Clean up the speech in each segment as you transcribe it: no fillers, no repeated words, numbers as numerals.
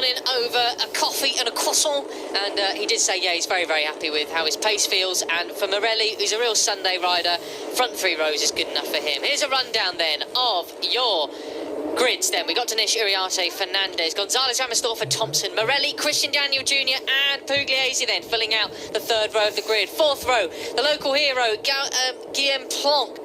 morning over a coffee and a croissant, and he did say, yeah, he's very, very happy with how his pace feels. And for Morelli, who's a real Sunday rider, front 3 rows is good enough for him. Here's a rundown then of your grids then. We got Danish, Uriarte, Fernandez, Gonzalez, Rammerstorfer, Thompson, Morelli, Kristian, Daniel Jr. and Pugliese then filling out the 3rd row of the grid. 4th row, the local hero, Guillem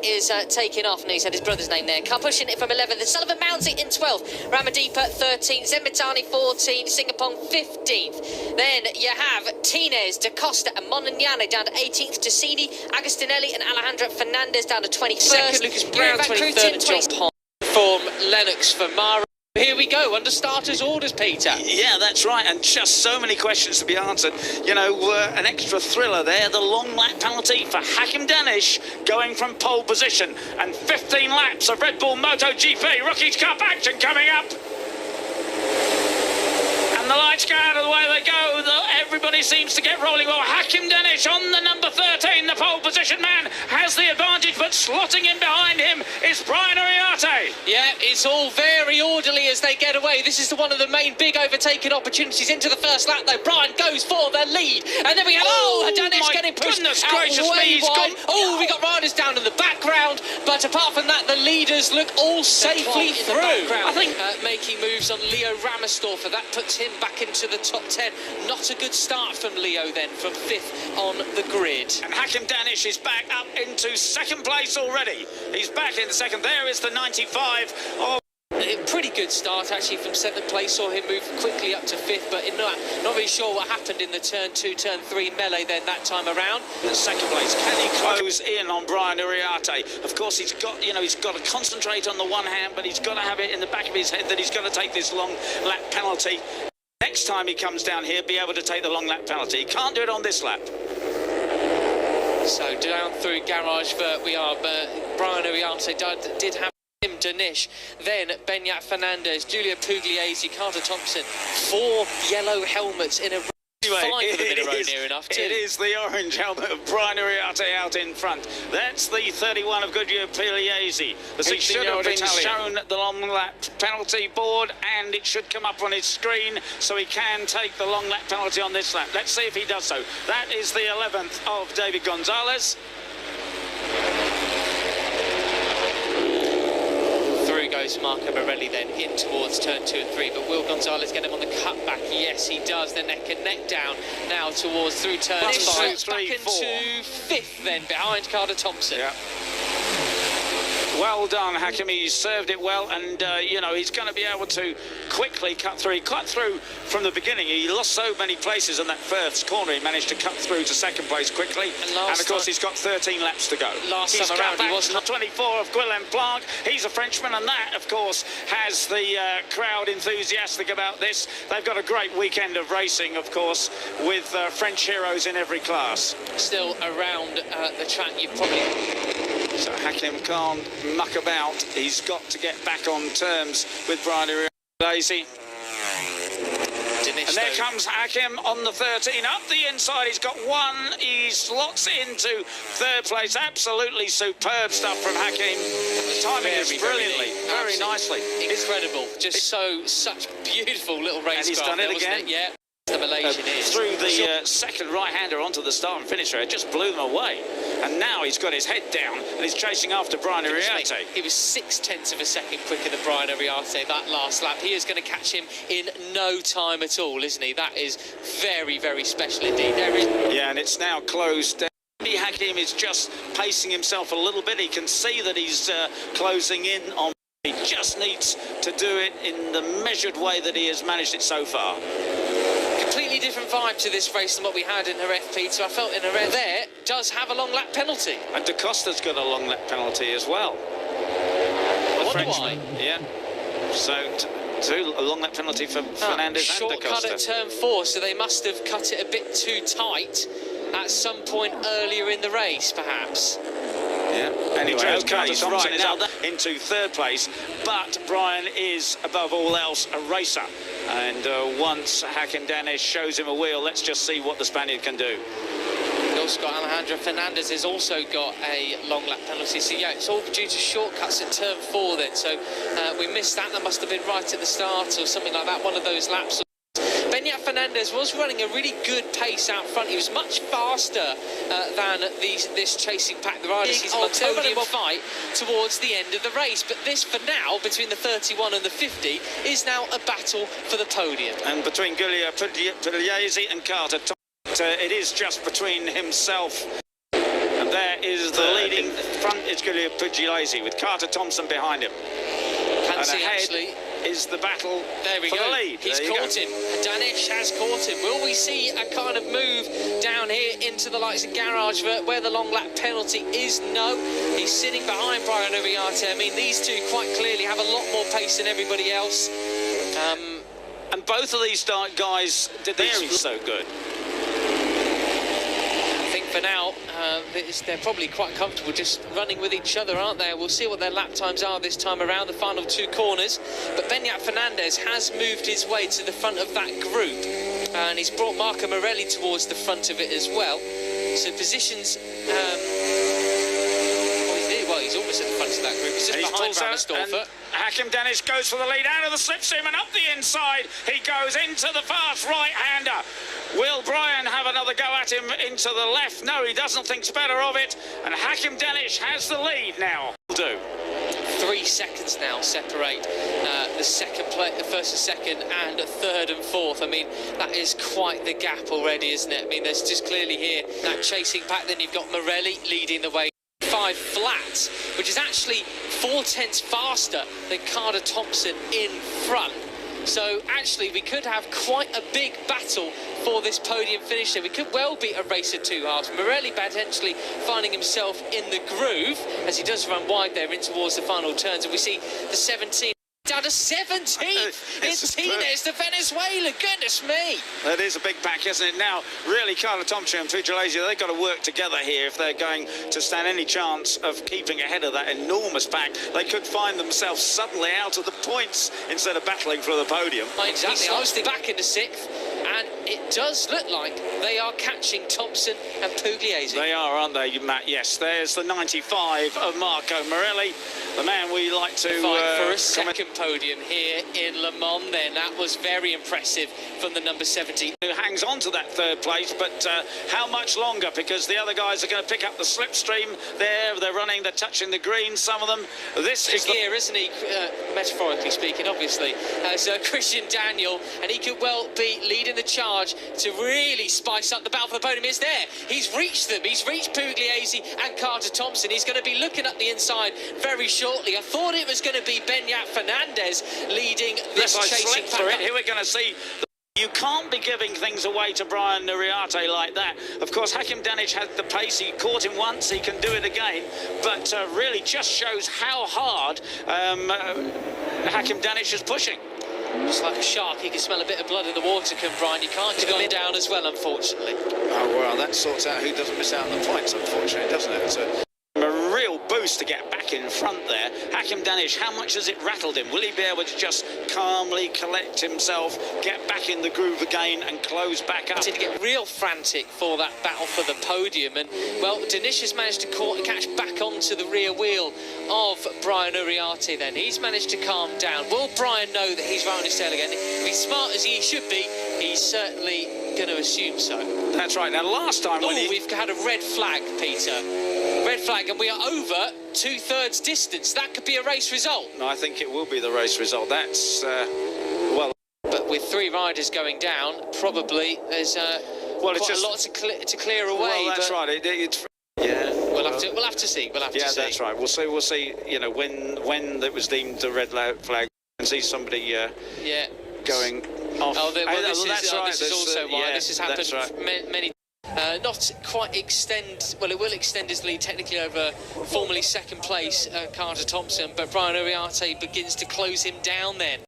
is taking off, and he said his brother's name there. Pushing it from 11th, and Sullivan mounts it in 12th. Ramadhipa 13th, Zen Mitani 14th, Singapore 15th. Then you have Tines, Da Costa and Monignane down to 18th, Tassini, Agostinelli and Alejandro Fernandez down to 21st. Second, Lucas Brown 23rd, and John Pond from Lennox for Mara. Here we go, under starters orders, Peter. Yeah, that's right, and just so many questions to be answered. You know, an extra thriller there, the long lap penalty for Hakim Danish going from pole position, and 15 laps of Red Bull MotoGP Rookies Cup action coming up. And the lights go out of the way they go. Everybody seems to get rolling. Well, Hakim Danish on the number 13, the pole position man, has the advantage, but slotting in behind him is Brian Uriarte. Yeah, it's all very orderly as they get away. This is one of the main big overtaking opportunities into the first lap, though. Brian goes for the lead. And then we have, Danish getting pushed out way wide. Oh, we got riders down in the background. But apart from that, the leaders look all safely through. I think making moves on Leo Rammerstorfer, that puts him back into the top 10. Not a good start from Leo then, from 5th on the grid. And Hakim Danish is back up into 2nd place already. He's back in 2nd. There is the 95 of... A pretty good start actually from 7th place, saw him move quickly up to 5th, but not really sure what happened in the turn 2, turn 3 melee then that time around. In 2nd place, can he close in on Brian Uriarte? Of course, he's got to concentrate on the one hand, but he's got to have it in the back of his head that he's got to take this long lap penalty. Next time he comes down here, be able to take the long lap penalty. He can't do it on this lap. So down through garage, but Brian Uriarte did have him, Danish, then Benat, Fernandez, Giulio, Pugliese, Carter, Thompson. 4 yellow helmets in a row. Anyway, near enough too. It is the orange helmet of Brian Uriarte out in front. That's the 31 of Giulio Pugliese. He should have been shown the long lap penalty board, and it should come up on his screen, so he can take the long lap penalty on this lap. Let's see if he does so. That is the 11th of David Gonzalez. Goes Marco Morelli then in towards turn 2 and 3, but will Gonzalez get him on the cutback? Yes, he does. They're neck and neck down now towards through turn 5, back into 5th then behind Carter Thompson. Yeah. Well done, Hakim. He served it well, and you know, he's going to be able to quickly cut through. He cut through from the beginning. He lost so many places in that first corner. He managed to cut through to 2nd place quickly, and of course he's got 13 laps to go. Last time around he was not 24 of Guillem Planques. He's a Frenchman, and that of course has the crowd enthusiastic about this. They've got a great weekend of racing, of course, with French heroes in every class. Still around the track, you probably... So Hakim can't muck about. He's got to get back on terms with Brian Uriarte. And there comes Hakim on the 13. Up the inside, he's got 1. He slots into 3rd place. Absolutely superb stuff from Hakim. Timing is brilliantly, very nicely. Incredible. Just such beautiful little race. And he's done it again. Yeah. The Malaysian is. Through the second right-hander onto the start and finisher, it just blew them away. And now he's got his head down and he's chasing after Brian Uriarte. He was 0.6 of a second quicker than Brian Uriarte that last lap. He is going to catch him in no time at all, isn't he? That is very, very special indeed. Yeah, and it's now closed down. Hakim is just pacing himself a little bit. He can see that he's closing in on. He just needs to do it in the measured way that he has managed it so far. Completely different vibe to this race than what we had in Uriarte, Peter. I felt in Uriarte there does have a long lap penalty. And Da Costa's got a long lap penalty as well. I wonder why. Yeah. So a long lap penalty for Fernandez and Da Costa. Shortcut at turn 4, so they must have cut it a bit too tight at some point earlier in the race, perhaps. Yeah. Anyway, okay, Thompson is up into 3rd place, but Brian is, above all else, a racer. And once Hakim Danish shows him a wheel, let's just see what the Spaniard can do. We've also got Alejandro Fernandez has also got a long lap penalty. So yeah, it's all due to shortcuts at turn 4 then. So we missed that. That must have been right at the start or something like that. One of those laps. Benat Fernandez was running a really good pace out front. He was much faster than this chasing pack. The riders is a podium fight towards the end of the race. But this, for now, between the 31 and the 50, is now a battle for the podium. And between Giulio, Pugliese and Carter, it is just between himself. And there is the leading front is Giulio Pugliese with Carter Thompson behind him. And ahead is the battle for the lead. He's caught him. Danish has caught him. Will we see a kind of move down here into the likes of Garage where the long lap penalty is? No. He's sitting behind Brian Uriarte. I mean, these two quite clearly have a lot more pace than everybody else. And both of these guys did this so good. For now, they're probably quite comfortable just running with each other, aren't they? We'll see what their lap times are this time around, the final two corners. But Benat Fernandez has moved his way to the front of that group, and he's brought Marco Morelli towards the front of it as well. So positions... well, he's almost at the front of that group. He's just behind Rammerstorfer. Hakim Danish goes for the lead out of the slipstream and up the inside. He goes into the fast right-hander. Will Brian have another go at him into the left? No, he doesn't think better of it. And Hakim Danish has the lead now. Will do. 3 seconds now separate the first and second, and third and fourth. I mean, that is quite the gap already, isn't it? I mean, there's just clearly here that chasing pack. Then you've got Morelli leading the way. 5 flat, which is actually 4/10 faster than Carter Thompson in front. So actually we could have quite a big battle for this podium finish there. We could well be a race of two halves. Morelli potentially finding himself in the groove as he does run wide there in towards the final turns, and we see the 17 down to 17th. It's Tines to Venezuela. Goodness me. That is a big pack, isn't it? Now, really, Carter Thompson and Pugliese, they've got to work together here if they're going to stand any chance of keeping ahead of that enormous pack. They could find themselves suddenly out of the points instead of battling for the podium. Exactly. I was back into 6th, and it does look like they are catching Thompson and Pugliese. They are, aren't they, Matt? Yes, there's the 95 of Marco Morelli, the man we like to fight for a second podium here in Le Mans. Then that was very impressive from the number 70, who hangs on to that third place. But how much longer? Because the other guys are going to pick up the slipstream. They're running, they're touching the green. Some of them. This is gear, isn't he? Metaphorically speaking, obviously. So Kristian Daniel, and he could well be leading the charge to really spice up the battle for the podium. Is there? He's reached them. He's reached Pugliese and Carter Thompson. He's going to be looking up the inside very shortly. I thought it was going to be Benat Fernandez leading this chasing pack. Here we're going to see. You can't be giving things away to Brian Uriarte like that. Of course, Hakim Danish had the pace. He caught him once. He can do it again. But really just shows how hard Hakim Danish is pushing. Just like a shark, he can smell a bit of blood in the water, can Brian. You can't go down as well, unfortunately. Oh, well, that sorts out who doesn't miss out on the points, unfortunately, doesn't it? So a real boost to get back in front there. Hakim Danish, how much has it rattled him? Will he be able to just calmly collect himself, get back in the groove again and close back up? To get real frantic for that battle for the podium, and well, Danish has managed to catch back onto the rear wheel of Brian Uriarte. Then he's managed to calm down. Will Brian know that he's right on his tail again? If he's smart as he should be, he's certainly going to assume so. That's right. Now, last time we've had a red flag, Peter. Red flag, and we are over 2/3 distance. That could be a race result. No, I think it will be the race result. That's well. But with 3 riders going down, probably there's quite a lot to clear away. Well, that's right. Yeah. We'll have to see. We'll have to see. Yeah, that's right. We'll see. We'll see. You know, when it was deemed a red flag, and see somebody going off. Oh, that's right. This is also why this has happened right. many. Not quite extend. Well, it will extend his lead technically over formerly second place Carter Thompson, but Brian Uriarte begins to close him down then.